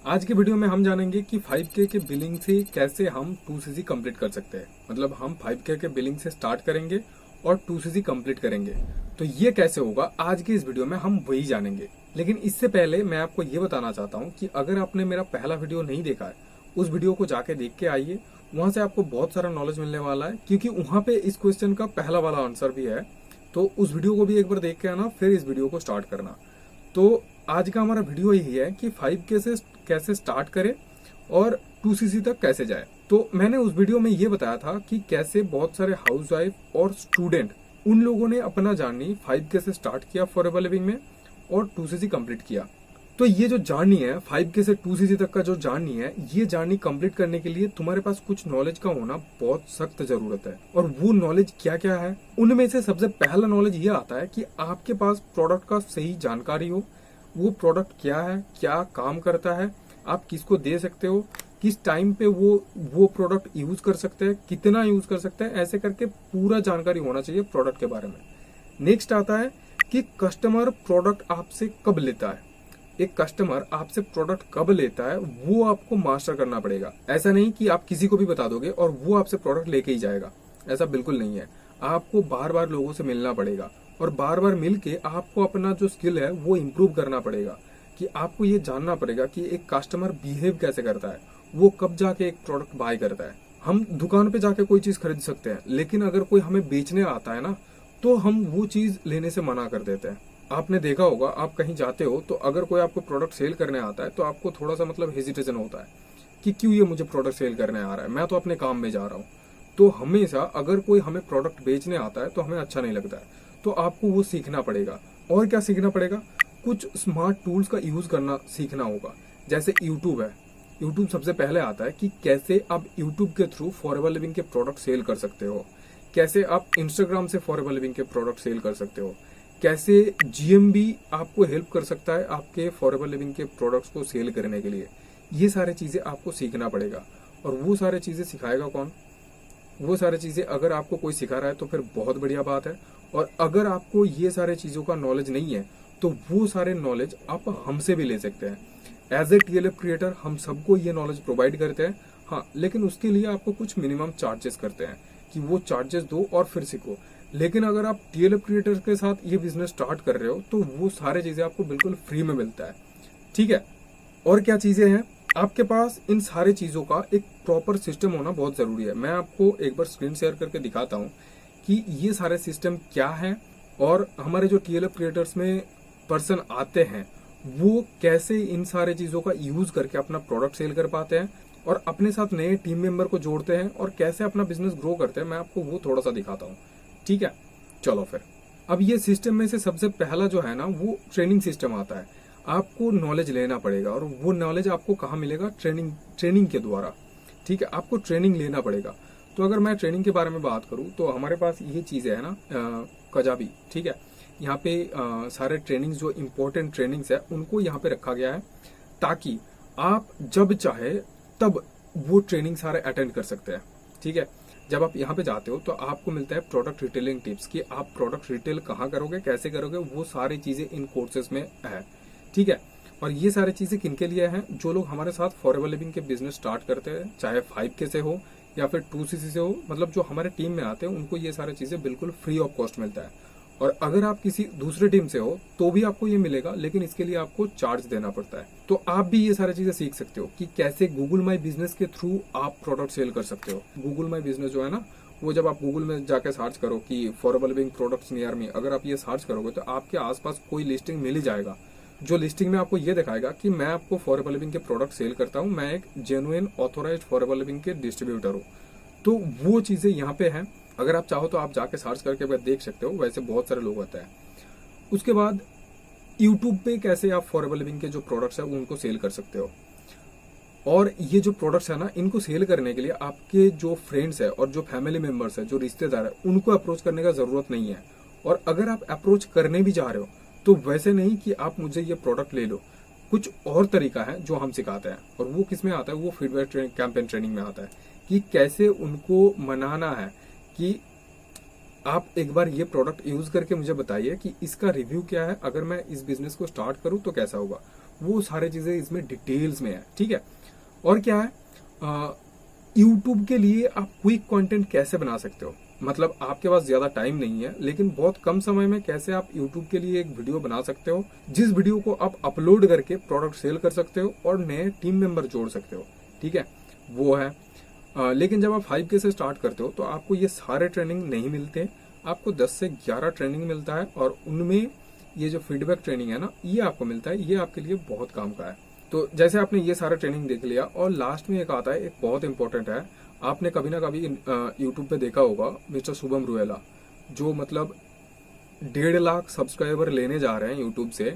आज के वीडियो में हम जानेंगे कि 5K के बिलिंग से कैसे हम 2CC कंप्लीट कर सकते हैं। मतलब हम 5K के बिलिंग से स्टार्ट करेंगे और 2CC कंप्लीट करेंगे। तो ये कैसे होगा, आज के इस वीडियो में हम वही जानेंगे। लेकिन इससे पहले मैं आपको ये बताना चाहता हूँ कि अगर आपने मेरा पहला वीडियो नहीं देखा है, उस वीडियो को जाके देख के आइए। वहां से आपको बहुत सारा नॉलेज मिलने वाला है, क्योंकि वहां पे इस क्वेश्चन का पहला वाला आंसर भी है। तो उस वीडियो को भी एक बार देख के आना, फिर इस वीडियो को स्टार्ट करना। तो आज का हमारा वीडियो यही है कि 5K से कैसे स्टार्ट करें और 2CC तक कैसे जाए। तो मैंने उस वीडियो में ये बताया था कि कैसे बहुत सारे हाउसवाइफ और स्टूडेंट उन लोगों ने अपना जर्नी 5K से स्टार्ट किया फॉरएवर लिविंग में और 2CC कंप्लीट किया। तो ये जो जर्नी है 5K से 2CC तक का जो जर्नी है, ये जर्नी कंप्लीट करने के लिए तुम्हारे पास कुछ नॉलेज का होना बहुत सख्त जरूरत है। और वो नॉलेज क्या क्या है, उनमें से सबसे पहला नॉलेज ये आता है कि आपके पास प्रोडक्ट का सही जानकारी हो। वो प्रोडक्ट क्या है, क्या काम करता है, आप किसको दे सकते हो, किस टाइम पे वो प्रोडक्ट यूज कर सकते हैं, कितना यूज कर सकते हैं, ऐसे करके पूरा जानकारी होना चाहिए प्रोडक्ट के बारे में। नेक्स्ट आता है कि कस्टमर प्रोडक्ट आपसे कब लेता है। एक कस्टमर आपसे प्रोडक्ट कब लेता है वो आपको मास्टर करना पड़ेगा। ऐसा नहीं कि आप किसी को भी बता दोगे और वो आपसे प्रोडक्ट लेके ही जाएगा, ऐसा बिल्कुल नहीं है। आपको बार बार लोगों से मिलना पड़ेगा और बार बार मिलके आपको अपना जो स्किल है वो इम्प्रूव करना पड़ेगा। कि आपको ये जानना पड़ेगा कि एक कस्टमर बिहेव कैसे करता है, वो कब जाके एक प्रोडक्ट बाय करता है। हम दुकान पे जाके कोई चीज खरीद सकते हैं, लेकिन अगर कोई हमें बेचने आता है ना, तो हम वो चीज लेने से मना कर देते हैं। आपने देखा होगा, आप कहीं जाते हो तो अगर कोई आपको प्रोडक्ट सेल करने आता है तो आपको थोड़ा सा मतलब हेजिटेशन होता है कि क्यों ये मुझे प्रोडक्ट सेल करने आ रहा है, मैं तो अपने काम में जा रहा हूँ। तो हमेशा अगर कोई हमें प्रोडक्ट बेचने आता है तो हमें अच्छा नहीं लगता है। तो आपको वो सीखना पड़ेगा। और क्या सीखना पड़ेगा, कुछ स्मार्ट टूल्स का यूज करना सीखना होगा। जैसे यूट्यूब है, यूट्यूब सबसे पहले आता है कि कैसे आप यूट्यूब के थ्रू फॉरएवर लिविंग के प्रोडक्ट सेल कर सकते हो, कैसे आप इंस्टाग्राम से फॉरएवर लिविंग के प्रोडक्ट सेल कर सकते हो, कैसे जीएमबी आपको हेल्प कर सकता है आपके फॉरएवर लिविंग के प्रोडक्ट्स को सेल करने के लिए। ये सारी चीजें आपको सीखना पड़ेगा। और वो सारी चीजें सिखाएगा कौन, वो सारी चीजें अगर आपको कोई सिखा रहा है तो फिर बहुत बढ़िया बात है। और अगर आपको ये सारे चीजों का नॉलेज नहीं है तो वो सारे नॉलेज आप हमसे भी ले सकते हैं। एज ए TLF क्रिएटर हम सबको ये नॉलेज प्रोवाइड करते हैं, हाँ, लेकिन उसके लिए आपको कुछ मिनिमम चार्जेस करते हैं कि वो चार्जेस दो और फिर सीखो। लेकिन अगर आप TLF क्रिएटर के साथ ये बिजनेस स्टार्ट कर रहे हो तो वो सारे चीजें आपको बिल्कुल फ्री में मिलता है। ठीक है, और क्या चीजें हैं, आपके पास इन सारे चीजों का एक प्रॉपर सिस्टम होना बहुत जरूरी है। मैं आपको एक बार स्क्रीन शेयर करके दिखाता हूँ कि ये सारे सिस्टम क्या है और हमारे जो TLF क्रिएटर्स में पर्सन आते हैं वो कैसे इन सारे चीजों का यूज करके अपना प्रोडक्ट सेल कर पाते हैं और अपने साथ नए टीम मेंबर को जोड़ते हैं और कैसे अपना बिजनेस ग्रो करते हैं। मैं आपको वो थोड़ा सा दिखाता हूँ। ठीक है, चलो फिर। अब ये सिस्टम में से सबसे पहला जो है ना, वो ट्रेनिंग सिस्टम आता है। आपको नॉलेज लेना पड़ेगा और वो नॉलेज आपको कहाँ मिलेगा, ट्रेनिंग के द्वारा। ठीक है, आपको ट्रेनिंग लेना पड़ेगा। तो अगर मैं ट्रेनिंग के बारे में बात करूं तो हमारे पास ये चीजें है ना, कजाबी। ठीक है, यहाँ पे सारे ट्रेनिंग्स जो इम्पोर्टेंट ट्रेनिंग्स है उनको यहाँ पे रखा गया है ताकि आप जब चाहे तब वो ट्रेनिंग सारे अटेंड कर सकते हैं। ठीक है, जब आप यहाँ पे जाते हो तो आपको मिलता है प्रोडक्ट रिटेलिंग टिप्स कि आप प्रोडक्ट रिटेल कहाँ करोगे, कैसे करोगे, वो सारी चीजें इन कोर्सेज में है। ठीक है, और ये सारी चीजें किनके लिए हैं, जो लोग हमारे साथ फॉरएवर लिविंग के बिजनेस स्टार्ट करते हैं, चाहे 5K से हो या फिर 2CC से हो। मतलब जो हमारे टीम में आते हैं उनको ये सारी चीजें बिल्कुल फ्री ऑफ कॉस्ट मिलता है। और अगर आप किसी दूसरे टीम से हो तो भी आपको ये मिलेगा, लेकिन इसके लिए आपको चार्ज देना पड़ता है। तो आप भी ये सारी चीजें सीख सकते हो कि कैसे गूगल माई बिजनेस के थ्रू आप प्रोडक्ट सेल कर सकते हो। गूगल माई बिजनेस जो है ना, वो जब आप गूगल में जाके सर्च करो कि forever living products near me, अगर आप ये सर्च करोगे तो आपके आसपास कोई लिस्टिंग मिल ही जाएगा, जो लिस्टिंग में आपको ये दिखाएगा कि मैं आपको फॉरएवर लिविंग के प्रोडक्ट सेल करता हूँ, मैं एक जेन्युइन ऑथोराइज्ड फॉरएवर लिविंग के डिस्ट्रीब्यूटर हूँ। तो वो चीजें यहाँ पे हैं। अगर आप चाहो तो आप जाके सर्च करके देख सकते हो, वैसे बहुत सारे लोग होते हैं। उसके बाद यूट्यूब पे कैसे आप फॉरएवर लिविंग के जो प्रोडक्ट्स है उनको सेल कर सकते हो। और ये जो प्रोडक्ट्स है ना, इनको सेल करने के लिए आपके जो फ्रेंड्स है और जो फैमिली मेंबर्स है, जो रिश्तेदार है, उनको अप्रोच करने का जरूरत नहीं है। और अगर आप अप्रोच करने भी जा रहे हो तो वैसे नहीं कि आप मुझे ये प्रोडक्ट ले लो, कुछ और तरीका है जो हम सिखाते हैं। और वो किस में आता है, वो फीडबैक कैंपेन ट्रेनिंग में आता है कि कैसे उनको मनाना है कि आप एक बार ये प्रोडक्ट यूज करके मुझे बताइए कि इसका रिव्यू क्या है, अगर मैं इस बिजनेस को स्टार्ट करूं तो कैसा होगा। वो सारी चीजें इसमें डिटेल्स में है, ठीक है। और क्या है, यूट्यूब के लिए आप क्विक कंटेंट कैसे बना सकते हो, मतलब आपके पास ज्यादा टाइम नहीं है लेकिन बहुत कम समय में कैसे आप यूट्यूब के लिए एक वीडियो बना सकते हो, जिस वीडियो को आप अपलोड करके प्रोडक्ट सेल कर सकते हो और नए टीम मेंबर जोड़ सकते हो, ठीक है, वो है। लेकिन जब आप 5K से स्टार्ट करते हो तो आपको ये सारे ट्रेनिंग नहीं मिलते, आपको 10 से 11 ट्रेनिंग मिलता है और उनमें ये जो फीडबैक ट्रेनिंग है ना, ये आपको मिलता है, ये आपके लिए बहुत काम का है। तो जैसे आपने ये सारा ट्रेनिंग देख लिया और लास्ट में एक आता है, एक बहुत इंपॉर्टेंट है, आपने कभी ना कभी यूट्यूब पे देखा होगा मिस्टर शुभम रुएला, जो मतलब 1.5 लाख सब्सक्राइबर लेने जा रहे हैं यूट्यूब से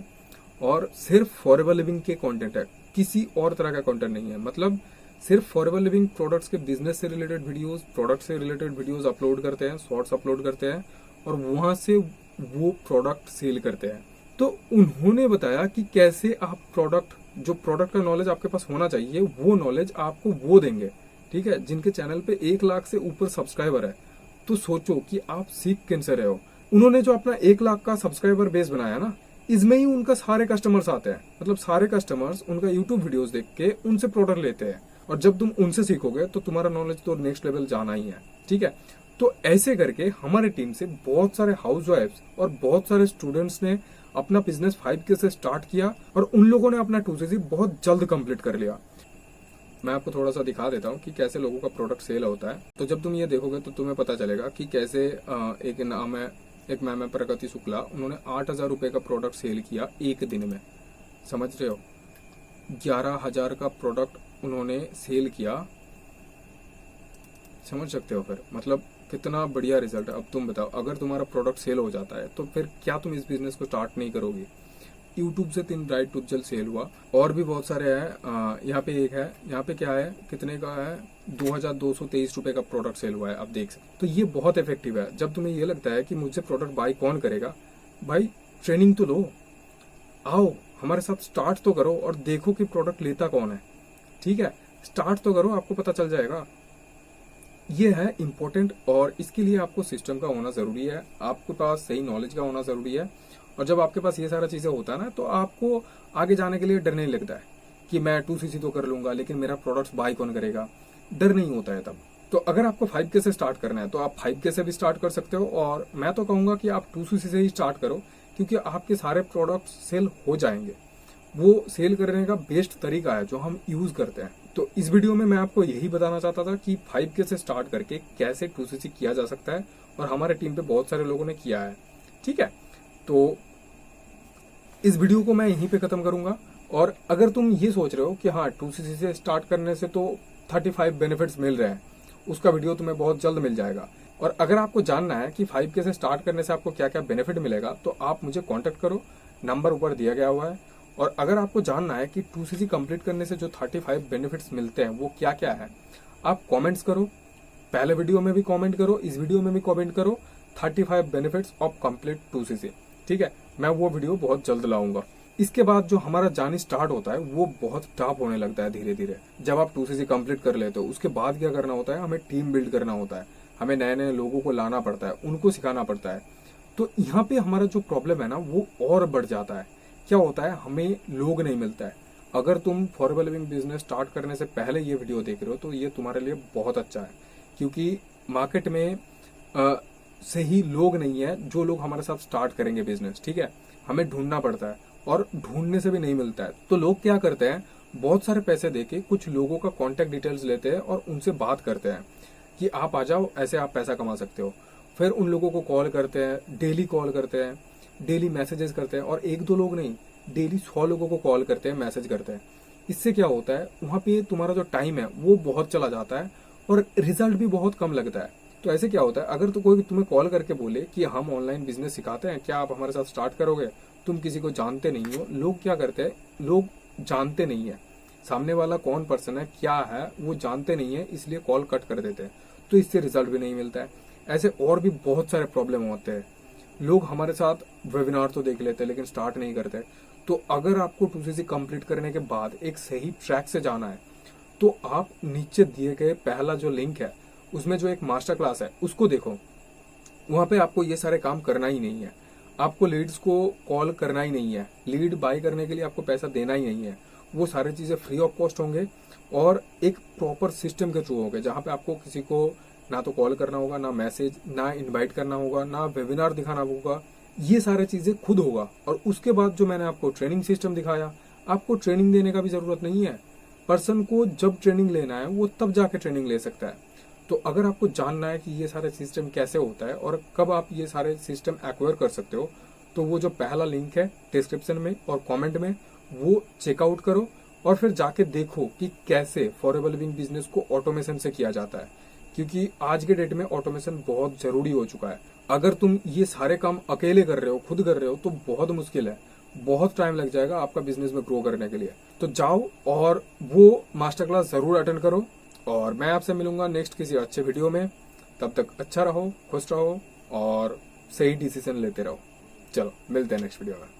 और सिर्फ फॉरएवर लिविंग के कंटेंट है, किसी और तरह का कंटेंट नहीं है, मतलब सिर्फ फॉरएवर लिविंग प्रोडक्ट्स के बिजनेस से रिलेटेड वीडियोस, प्रोडक्ट से रिलेटेड वीडियोस अपलोड करते हैं, शॉर्ट्स अपलोड करते हैं और वहां से वो प्रोडक्ट सेल करते हैं। तो उन्होंने बताया कि कैसे आप जो प्रोडक्ट का नॉलेज आपके पास होना चाहिए वो नॉलेज आपको वो देंगे, ठीक है, जिनके चैनल पे 1 लाख से ऊपर सब्सक्राइबर है। तो सोचो कि आप सीख कैसे रहे हो। उन्होंने जो अपना 1 लाख का सब्सक्राइबर बेस बनाया ना, इसमें ही उनका सारे कस्टमर्स आते हैं, मतलब सारे कस्टमर्स उनका यूट्यूब वीडियोस देख के उनसे प्रोडक्ट लेते हैं और जब तुम उनसे सीखोगे तो तुम्हारा नॉलेज तो नेक्स्ट लेवल जाना ही है, ठीक है। तो ऐसे करके हमारे टीम से बहुत सारे हाउसवाइफ्स और बहुत सारे स्टूडेंट्स ने अपना बिजनेस 5K से स्टार्ट किया और उन लोगों ने अपना 2CC बहुत जल्द कंप्लीट कर लिया। मैं आपको थोड़ा सा दिखा देता हूँ कि कैसे लोगों का प्रोडक्ट सेल होता है। तो जब तुम ये देखोगे तो तुम्हें पता चलेगा कि कैसे एक नाम है, एक मैम है प्रगति शुक्ला, उन्होंने 8,000 रुपए का प्रोडक्ट सेल किया एक दिन में, समझ रहे हो, 11,000 का प्रोडक्ट उन्होंने सेल किया, समझ सकते हो फिर मतलब कितना बढ़िया रिजल्ट है। अब तुम बताओ, अगर तुम्हारा प्रोडक्ट सेल हो जाता है तो फिर क्या तुम इस बिजनेस को स्टार्ट नहीं करोगे। यूट्यूब से 3 ब्राइट उज्जवल सेल हुआ और भी बहुत सारे हैं। यहाँ पे एक है, यहाँ पे क्या है, कितने का है, 2,223 रुपए का प्रोडक्ट सेल हुआ है, आप देख सकते। तो ये बहुत इफेक्टिव है। जब तुम्हें ये लगता है कि मुझसे प्रोडक्ट बाय कौन करेगा, भाई ट्रेनिंग तो लो, आओ हमारे साथ स्टार्ट तो करो और देखो कि प्रोडक्ट लेता कौन है, ठीक है, स्टार्ट तो करो, आपको पता चल जाएगा। ये है इम्पोर्टेंट और इसके लिए आपको सिस्टम का होना जरूरी है, आपके पास सही नॉलेज का होना जरूरी है। और जब आपके पास ये सारा चीजें होता है ना, तो आपको आगे जाने के लिए डर नहीं लगता है कि मैं 2CC तो कर लूंगा लेकिन मेरा प्रोडक्ट्स बाय कौन करेगा, डर नहीं होता है तब। तो अगर आपको 5K से स्टार्ट करना है तो आप 5K से भी स्टार्ट कर सकते हो और मैं तो कहूंगा कि आप 2CC से ही स्टार्ट करो, क्योंकि आपके सारे प्रोडक्ट्स सेल हो जाएंगे। वो सेल करने का बेस्ट तरीका है जो हम यूज करते हैं। तो इस वीडियो में मैं आपको यही बताना चाहता था कि 5K से स्टार्ट करके कैसे 2CC किया जा सकता है और हमारे टीम पे बहुत सारे लोगों ने किया है, ठीक है। तो इस वीडियो को मैं यहीं पे खत्म करूंगा और अगर तुम ये सोच रहे हो कि हाँ 2CC से स्टार्ट करने से तो 35 बेनिफिट्स मिल रहे हैं, उसका वीडियो तुम्हें बहुत जल्द मिल जाएगा। और अगर आपको जानना है कि 5K से स्टार्ट करने से आपको क्या क्या बेनिफिट मिलेगा तो आप मुझे कॉन्टेक्ट करो, नंबर ऊपर दिया गया हुआ है। और अगर आपको जानना है कि 2CC कंप्लीट करने से जो 35 बेनिफिट्स मिलते हैं वो क्या क्या है, आप कमेंट्स करो, पहले वीडियो में भी कमेंट करो, इस वीडियो में भी कमेंट करो, 35 बेनिफिट्स ऑफ कंप्लीट 2CC, ठीक है। मैं वो वीडियो बहुत जल्द लाऊंगा। इसके बाद जो हमारा जर्नी स्टार्ट होता है वो बहुत टफ होने लगता है धीरे धीरे। जब आप 2CC कंप्लीट कर लेते हो उसके बाद क्या करना होता है, हमें टीम बिल्ड करना होता है, हमें नए नए लोगों को लाना पड़ता है, उनको सिखाना पड़ता है। तो यहाँ पे हमारा जो प्रॉब्लम है ना वो और बढ़ जाता है। क्या होता है, हमें लोग नहीं मिलता है। अगर तुम फॉरएवर लिविंग बिजनेस स्टार्ट करने से पहले ये वीडियो देख रहे हो तो ये तुम्हारे लिए बहुत अच्छा है, क्योंकि मार्केट में सही लोग नहीं है जो लोग हमारे साथ स्टार्ट करेंगे बिजनेस, ठीक है। हमें ढूंढना पड़ता है और ढूंढने से भी नहीं मिलता है। तो लोग क्या करते हैं, बहुत सारे पैसे देके कुछ लोगों का कॉन्टेक्ट डिटेल्स लेते हैं और उनसे बात करते हैं कि आप आ जाओ, ऐसे आप पैसा कमा सकते हो। फिर उन लोगों को कॉल करते हैं, डेली कॉल करते हैं, डेली मैसेजेस करते हैं, और 1-2 लोग नहीं, डेली 100 लोगों को कॉल करते हैं, मैसेज करते हैं। इससे क्या होता है, वहां पे तुम्हारा जो टाइम है वो बहुत चला जाता है और रिजल्ट भी बहुत कम लगता है। तो ऐसे क्या होता है, अगर तो कोई तुम्हें कॉल करके बोले कि हम ऑनलाइन बिजनेस सिखाते हैं, क्या आप हमारे साथ स्टार्ट करोगे, तुम किसी को जानते नहीं हो, लोग क्या करते हैं, लोग जानते नहीं है सामने वाला कौन पर्सन है, क्या है, वो जानते नहीं है, इसलिए कॉल कट कर देते हैं। तो इससे रिजल्ट भी नहीं मिलता है। ऐसे और भी बहुत सारे प्रॉब्लम होते हैं। लोग हमारे साथ वेबिनार तो देख लेते हैं लेकिन स्टार्ट नहीं करते। तो अगर आपको 2CC कंप्लीट करने के बाद एक सही ट्रैक से जाना है तो आप नीचे दिए गए पहला जो लिंक है उसमें जो एक मास्टर क्लास है उसको देखो। वहां पे आपको ये सारे काम करना ही नहीं है। आपको लीड्स को कॉल करना ही नहीं है, लीड बाय करने के लिए आपको पैसा देना ही नहीं है। वो सारी चीजें फ्री ऑफ कॉस्ट होंगे और एक प्रॉपर सिस्टम के थ्रू होंगे, जहां पे आपको किसी को ना तो कॉल करना होगा, ना मैसेज, ना इनवाइट करना होगा, ना वेबिनार दिखाना होगा। ये सारी चीजें खुद होगा। और उसके बाद जो मैंने आपको ट्रेनिंग सिस्टम दिखाया, आपको ट्रेनिंग देने का भी जरूरत नहीं है। पर्सन को जब ट्रेनिंग लेना है वो तब जाके ट्रेनिंग ले सकता है। तो अगर आपको जानना है कि ये सारे सिस्टम कैसे होता है और कब आप ये सारे सिस्टम एक्वायर कर सकते हो, तो वो जो पहला लिंक है डिस्क्रिप्शन में और कमेंट में, वो चेकआउट करो और फिर जाके देखो कि कैसे फॉर लिविंग बिजनेस को ऑटोमेशन से किया जाता है। क्योंकि आज के डेट में ऑटोमेशन बहुत जरूरी हो चुका है। अगर तुम ये सारे काम अकेले कर रहे हो, खुद कर रहे हो, तो बहुत मुश्किल है, बहुत टाइम लग जाएगा आपका बिजनेस में ग्रो करने के लिए। तो जाओ और वो मास्टर क्लास जरूर अटेंड करो और मैं आपसे मिलूंगा नेक्स्ट किसी अच्छे वीडियो में। तब तक अच्छा रहो, खुश रहो और सही डिसीजन लेते रहो। चलो मिलते हैं नेक्स्ट वीडियो में।